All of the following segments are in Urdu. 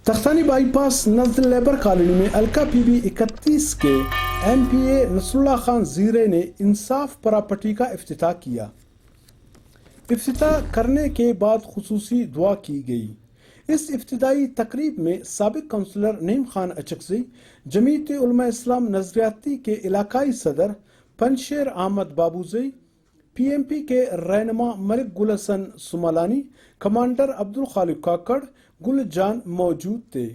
تختانی بائی پاس نزد لیبر کالونی میں الکا پی بی 31 کے ایم پی اے نصر اللہ خان زیرے نے انصاف پراپرٹی کا افتتاح کیا۔ افتتاح کرنے کے بعد خصوصی دعا کی گئی۔ اس افتتاحی تقریب میں سابق کونسلر نعیم خان اچکزئی، جمعیت علماء اسلام نظریاتی کے علاقائی صدر پنشیر احمد بابوزئی، پی ایم پی کے رہنما ملک گل حسن سمالانی، کمانڈر عبدالخالق کاکڑ، گل جان موجود تھے۔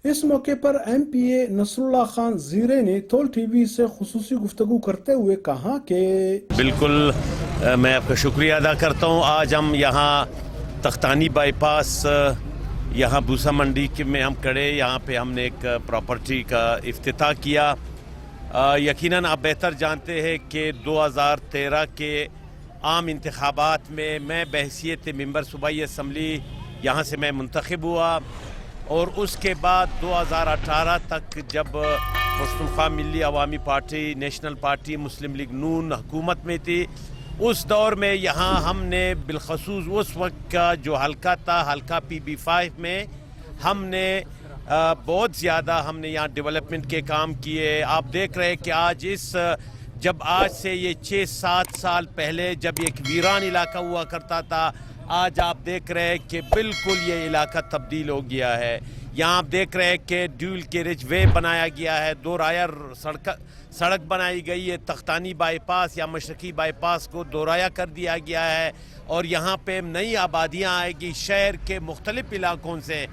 اس موقع پر ایم پی اے نصر اللہ خان زیرے نے تول ٹی وی سے خصوصی گفتگو کرتے ہوئے کہا کہ بالکل میں آپ کا شکریہ ادا کرتا ہوں۔ آج ہم یہاں تختانی بائی پاس یہاں بوسا منڈی میں ہم کھڑے، یہاں پہ ہم نے ایک پراپرٹی کا افتتاح کیا۔ یقیناً آپ بہتر جانتے ہیں کہ 2013 کے عام انتخابات میں بحیثیت ممبر صوبائی اسمبلی یہاں سے میں منتخب ہوا، اور اس کے بعد 2018 تک جب پختونخوا ملی عوامی پارٹی، نیشنل پارٹی، مسلم لیگ نون حکومت میں تھی، اس دور میں یہاں ہم نے بالخصوص اس وقت کا جو حلقہ تھا، حلقہ پی بی 5 میں ہم نے بہت زیادہ یہاں ڈیولپمنٹ کے کام کیے۔ آپ دیکھ رہے کہ جب آج سے یہ 6-7 سال پہلے جب ایک ویران علاقہ ہوا کرتا تھا، آج آپ دیکھ رہے ہیں کہ بالکل یہ علاقہ تبدیل ہو گیا ہے۔ یہاں آپ دیکھ رہے ہیں کہ ڈیول کیریج وے بنایا گیا ہے، 2 رایہ سڑک بنائی گئی ہے، تختانی بائی پاس یا مشرقی بائی پاس کو 2 رایہ کر دیا گیا ہے، اور یہاں پہ نئی آبادیاں آئے گی شہر کے مختلف علاقوں سے،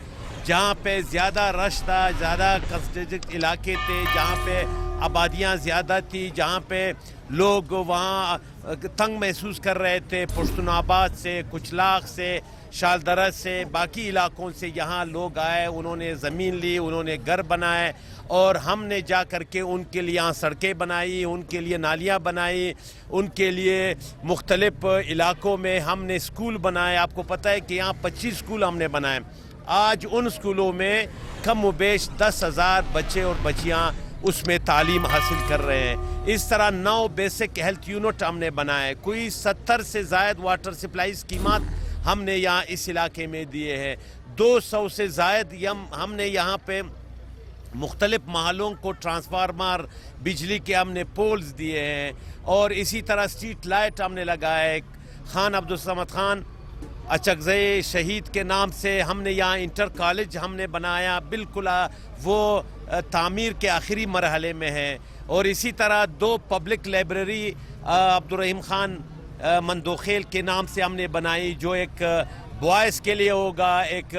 جہاں پہ زیادہ رش تھا، زیادہ کنسٹرکٹ علاقے تھے، جہاں پہ آبادیاں زیادہ تھی، جہاں پہ لوگ وہاں تنگ محسوس کر رہے تھے، پشتون آباد سے، کچلاغ سے، شالدرہ سے، باقی علاقوں سے یہاں لوگ آئے، انہوں نے زمین لی، انہوں نے گھر بنائے، اور ہم نے جا کر کے ان کے لیے یہاں سڑکیں بنائی، ان کے لیے نالیاں بنائی، ان کے لیے مختلف علاقوں میں ہم نے اسکول بنائے۔ آپ کو پتہ ہے کہ یہاں 25 اسکول ہم نے بنائے۔ آج ان اسکولوں میں کم و بیش 10,000 بچے اور بچیاں اس میں تعلیم حاصل کر رہے ہیں۔ اس طرح 9 بیسک ہیلتھ یونٹ ہم نے بنائے، کوئی 70 سے زائد واٹر سپلائی اسکیمات ہم نے یہاں اس علاقے میں دیے ہیں، 200 سے زائد ہم نے یہاں پہ مختلف محلوں کو ٹرانسفارمر، بجلی کے ہم نے پولز دیے ہیں، اور اسی طرح اسٹریٹ لائٹ ہم نے لگائے۔ خان عبدالصمد خان اچکزئی شہید کے نام سے ہم نے یہاں انٹر کالج ہم نے بنایا، بالکل وہ تعمیر کے آخری مرحلے میں ہے، اور اسی طرح 2 پبلک لائبریری عبدالرحیم خان مندوخیل کے نام سے ہم نے بنائی، جو ایک بوائز کے لیے ہوگا، ایک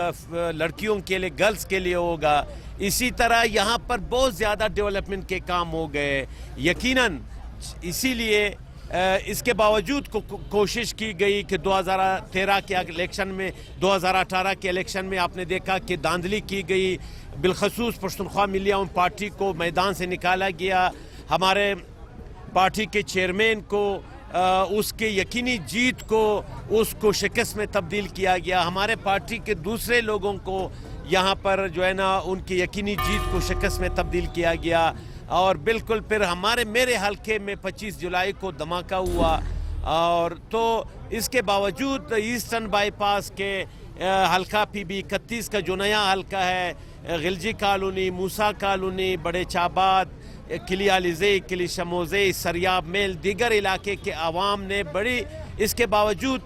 لڑکیوں کے لیے، گرلز کے لیے ہوگا۔ اسی طرح یہاں پر بہت زیادہ ڈیولپمنٹ کے کام ہو گئے۔ یقیناً اسی لیے اس کے باوجود کوشش کی گئی کہ 2013 کے الیکشن میں، 2018 کے الیکشن میں آپ نے دیکھا کہ دھاندلی کی گئی، بالخصوص پختونخوا ملی عوامی پارٹی کو میدان سے نکالا گیا، ہمارے پارٹی کے چیئرمین کو اس کے یقینی جیت کو اس کو شکست میں تبدیل کیا گیا، ہمارے پارٹی کے دوسرے لوگوں کو یہاں پر ان کی یقینی جیت کو شکست میں تبدیل کیا گیا، اور بالکل پھر میرے حلقے میں 25 جولائی کو دھماکہ ہوا، اور تو اس کے باوجود ایسٹرن بائی پاس کے حلقہ پی بی 31 کا جو نیا حلقہ ہے، غلجی کالونی، موسیٰ کالونی، بڑے چاباد، کلی علیزئی، کلی شموزئی، سریاب میل، دیگر علاقے کے عوام نے اس کے باوجود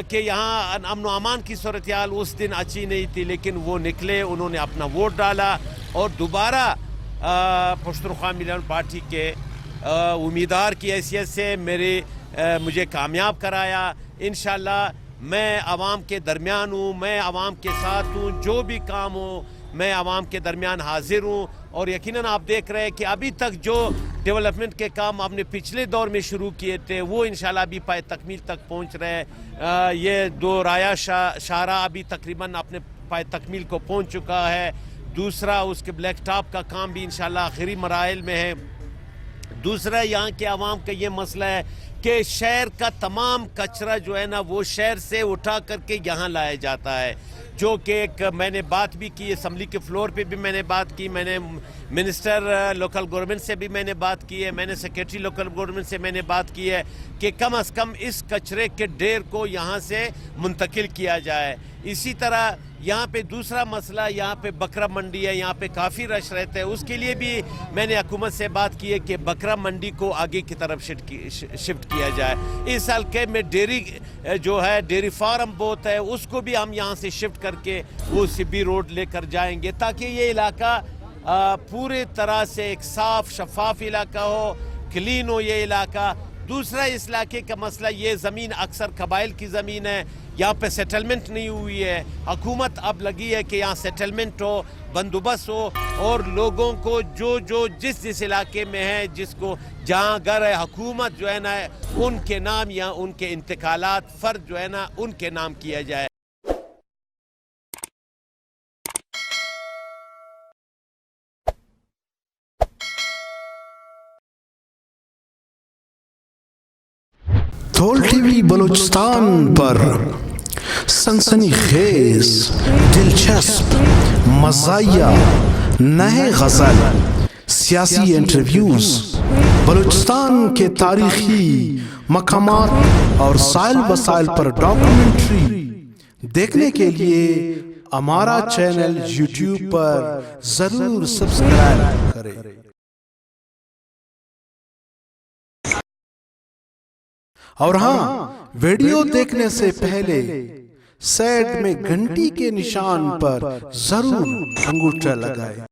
کہ یہاں امن و امان کی صورتحال اس دن اچھی نہیں تھی، لیکن وہ نکلے، انہوں نے اپنا ووٹ ڈالا، اور دوبارہ پختونخوا ملی عوامی پارٹی کے امیدوار کی حیثیت سے مجھے کامیاب کرایا۔ انشاءاللہ میں عوام کے درمیان ہوں، میں عوام کے ساتھ ہوں، جو بھی کام ہو میں عوام کے درمیان حاضر ہوں، اور یقیناً آپ دیکھ رہے ہیں کہ ابھی تک جو ڈیولپمنٹ کے کام ہم نے پچھلے دور میں شروع کیے تھے وہ انشاءاللہ ابھی پائے تکمیل تک پہنچ رہے ہیں۔ یہ 2 رایہ شاہراہ ابھی تقریباً اپنے پائے تکمیل کو پہنچ چکا ہے، دوسرا اس کے بلیک ٹاپ کا کام بھی انشاءاللہ آخری مراحل میں ہے۔ دوسرا یہاں کے عوام کا یہ مسئلہ ہے کہ شہر کا تمام کچرا جو ہے نا وہ شہر سے اٹھا کر کے یہاں لایا جاتا ہے، جو کہ میں نے بات بھی کی اسمبلی کے فلور پہ بھی میں نے بات کی، میں نے منسٹر لوکل گورنمنٹ سے بھی میں نے بات کی ہے، میں نے سیکریٹری لوکل گورنمنٹ سے میں نے بات کی ہے کہ کم از کم اس کچرے کے ڈھیر کو یہاں سے منتقل کیا جائے۔ اسی طرح یہاں پہ دوسرا مسئلہ یہاں پہ بکرا منڈی ہے, یہاں پہ کافی رش رہتا ہے. اس کے لیے بھی میں نے حکومت سے بات کی ہے کہ بکرا منڈی کو آگے کی طرف شفٹ کیا جائے. اس حلقے میں ڈیری جو ہے ڈیری فارم بہت ہے, اس کو بھی ہم یہاں سے شفٹ کر کے وہ سبی روڈ لے کر جائیں گے تاکہ یہ علاقہ پورے طرح سے ایک صاف شفاف علاقہ ہو, کلین ہو یہ علاقہ. دوسرا اس علاقے کا مسئلہ, یہ زمین اکثر قبائل کی زمین ہے, یہاں پہ سیٹلمنٹ نہیں ہوئی ہے. حکومت اب لگی ہے کہ یہاں سیٹلمنٹ ہو, بندوبست ہو, اور لوگوں کو جو جس علاقے میں ہے, جس کو جہاں گھر ہے, حکومت جو ہے نا ان کے نام یا ان کے انتقالات فرد جو ہے نا ان کے نام کیا جائے. تھول ٹی وی بلوچستان پر سنسنی خیز, دلچسپ, مزاحیہ, نئے غزل, سیاسی انٹرویوز, بلوچستان کے تاریخی مقامات اور سائل وسائل پر ڈاکومنٹری دیکھنے کے لیے ہمارا چینل یوٹیوب پر ضرور سبسکرائب کریں. اور ہاں, ویڈیو دیکھنے سے پہلے سائڈ میں گھنٹی کے نشان پر ضرور انگوٹھا لگائیں.